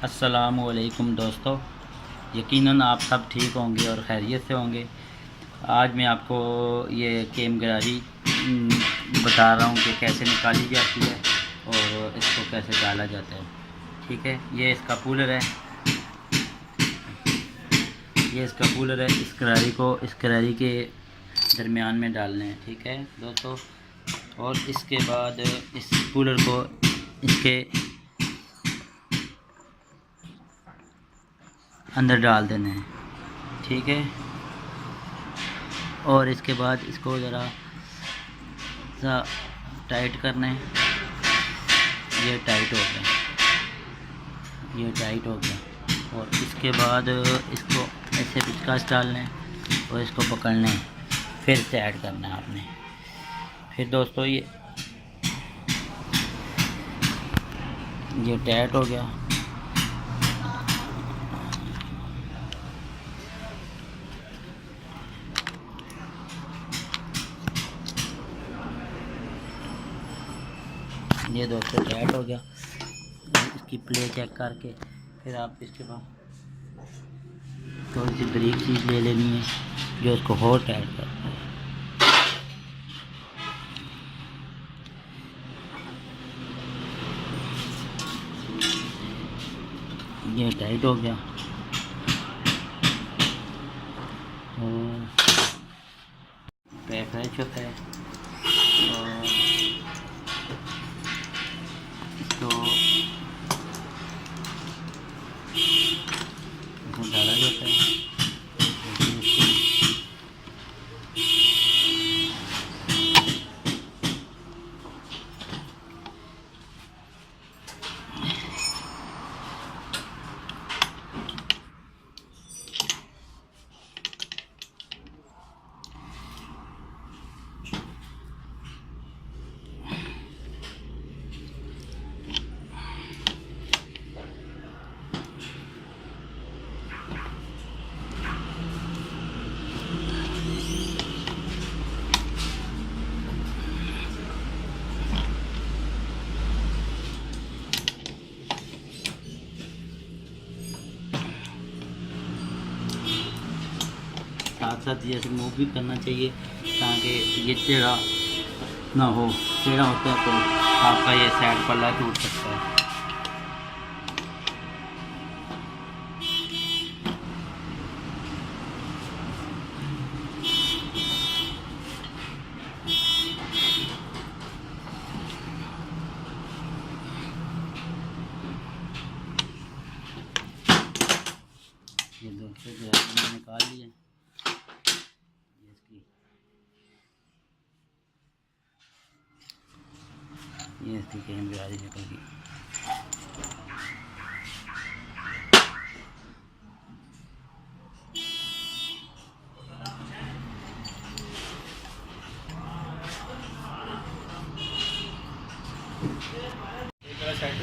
अस्सलामुअलैकुम दोस्तों, यकीनन आप सब ठीक होंगे और खैरियत से होंगे। आज मैं आपको ये केम गरारी बता रहा हूँ कि कैसे निकाली जाती है और इसको कैसे डाला जाता है। ठीक है, ये इसका कूलर है, ये इसका कूलर है। इस गरारी को इस गरारी के दरमियान में डालना है। ठीक है दोस्तों, और इसके बाद इस कूलर को इसके अंदर डाल देना है। ठीक है, और इसके बाद इसको ज़रा सा टाइट करना है। ये टाइट हो गया, ये टाइट हो गया। और इसके बाद इसको ऐसे पिचकाश डालना है और इसको पकड़ना है, फिर से ऐड करना है आपने। फिर दोस्तों ये टाइट हो गया। ये दोस्तों टाइट हो गया। इसकी प्ले चेक करके फिर आप इसके बाद थोड़ी सी बारीक चीज़ ले लेनी है जो इसको और टाइट करता है। ये टाइट हो गया और पैर फ्रेश होता है और इसको डाला जाता है। साथ साथ जैसे मूव भी करना चाहिए ताकि ये टेढ़ा ना हो। टेढ़ा होता है तो आपका ये साइड पल्ला टूट सकता है। ये दोस्तों मैंने निकाल लिए। ये इसकी केम गरारी निकल गई।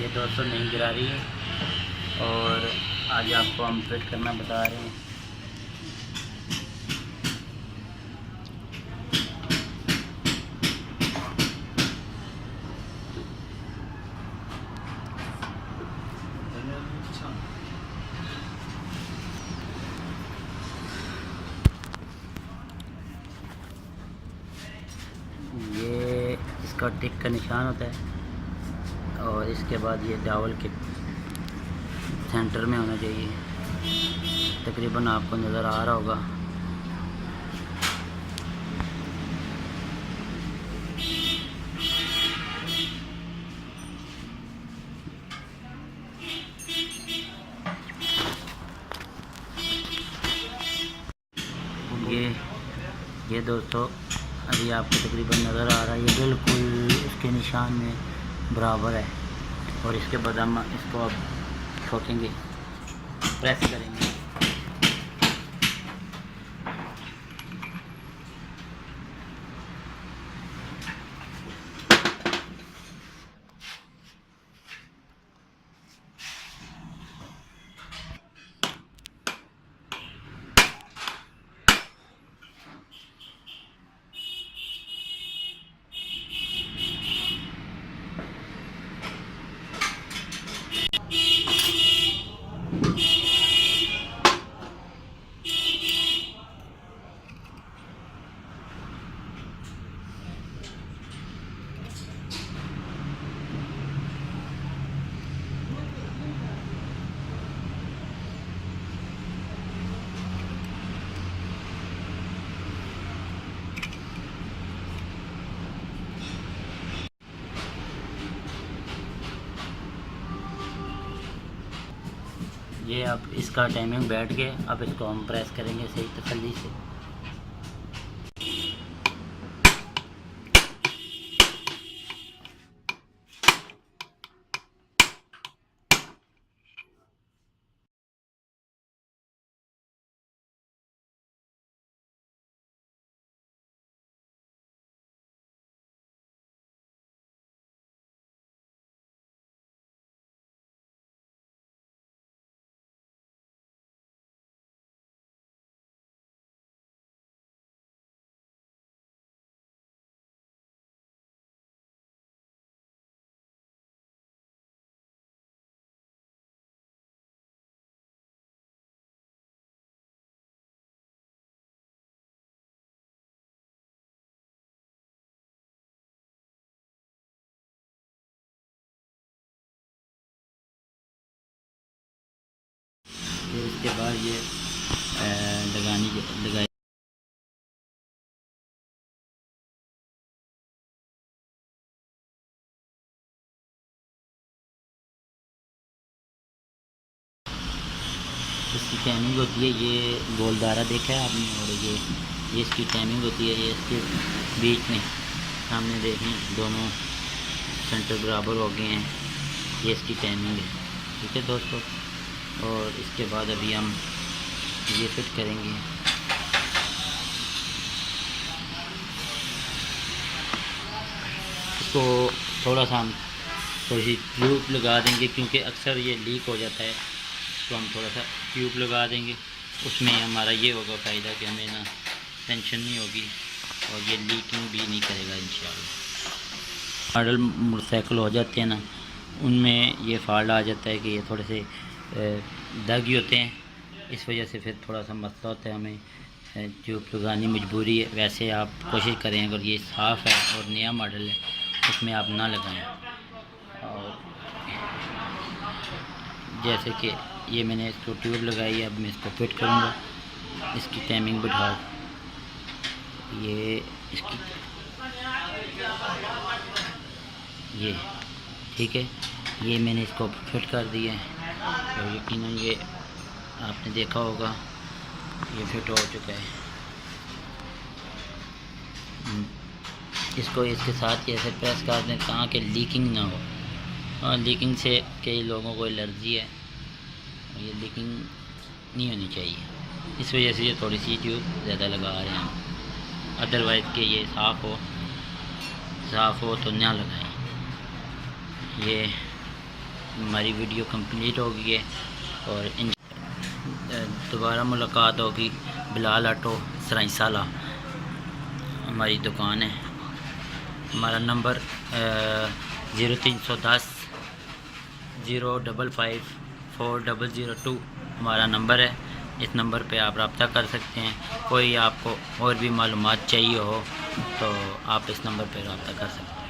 ये दोस्तों नहीं गिरा रही है और आज आपको हम फिट करना बता रहे हैं। ये इसका टिक का निशान होता है और इसके बाद ये डावल के सेंटर में होना चाहिए। तकरीबन आपको नज़र आ रहा होगा। ये दोस्तों अभी आपको तकरीबन नज़र आ रहा है। ये बिल्कुल इसके निशान में बराबर है। और इसके बाद हम इसको अब ठोकेंगे, प्रेस करेंगे। ये अब इसका टाइमिंग बैठ गया, अब इसको हम प्रेस करेंगे सही तसल्ली से। फिर इसके बाद ये लगाई इसकी टाइमिंग होती है। ये गोलदारा देखा है आपने, और ये इसकी टाइमिंग होती है। ये इसके बीच में सामने देखें दोनों सेंटर बराबर हो गए हैं, ये इसकी टाइमिंग है। ठीक है दोस्तों, और इसके बाद अभी हम ये फिट करेंगे। इसको थोड़ा सा हम थोड़ी सी ट्यूब लगा देंगे, क्योंकि अक्सर ये लीक हो जाता है, तो हम थोड़ा सा ट्यूब लगा देंगे। उसमें हमारा ये होगा फ़ायदा कि हमें ना टेंशन नहीं होगी और ये लीकिंग भी नहीं करेगा इंशाल्लाह। मॉडल मोटरसाइकिल हो जाते हैं ना, उनमें ये फॉल्ट आ जाता है कि ये थोड़े से दाग होते हैं, इस वजह से फिर थोड़ा सा मसला होता है, हमें ट्यूब लगानी मजबूरी है। वैसे आप कोशिश करें, अगर ये साफ़ है और नया मॉडल है उसमें आप ना लगाएं। और जैसे कि ये मैंने इसको ट्यूब लगाई है, अब मैं इसको फिट करूँगा। इसकी टाइमिंग बिठाओ, ये इसकी ये ठीक है, ये मैंने इसको फिट कर दिया है और यकीनन ये आपने देखा होगा ये फिट हो चुका है। इसको इसके साथ ऐसे प्रेस कर दें ताकि लीकिंग ना हो, और लीकिंग से कई लोगों को एलर्जी है, ये लीकिंग नहीं होनी चाहिए, इस वजह से ये थोड़ी सी ट्यूब ज़्यादा लगा रहे हैं। अदरवाइज़ के ये साफ़ हो तो ना लगाएं। ये हमारी वीडियो कंप्लीट हो गई है और दोबारा मुलाकात होगी। बिलाल ऑटो सराइसाला हमारी दुकान है। हमारा नंबर 0310 055 4002 हमारा नंबर है। इस नंबर पे आप रब्ता कर सकते हैं। कोई आपको और भी मालूमात चाहिए हो तो आप इस नंबर पे रब्ता कर सकते हैं।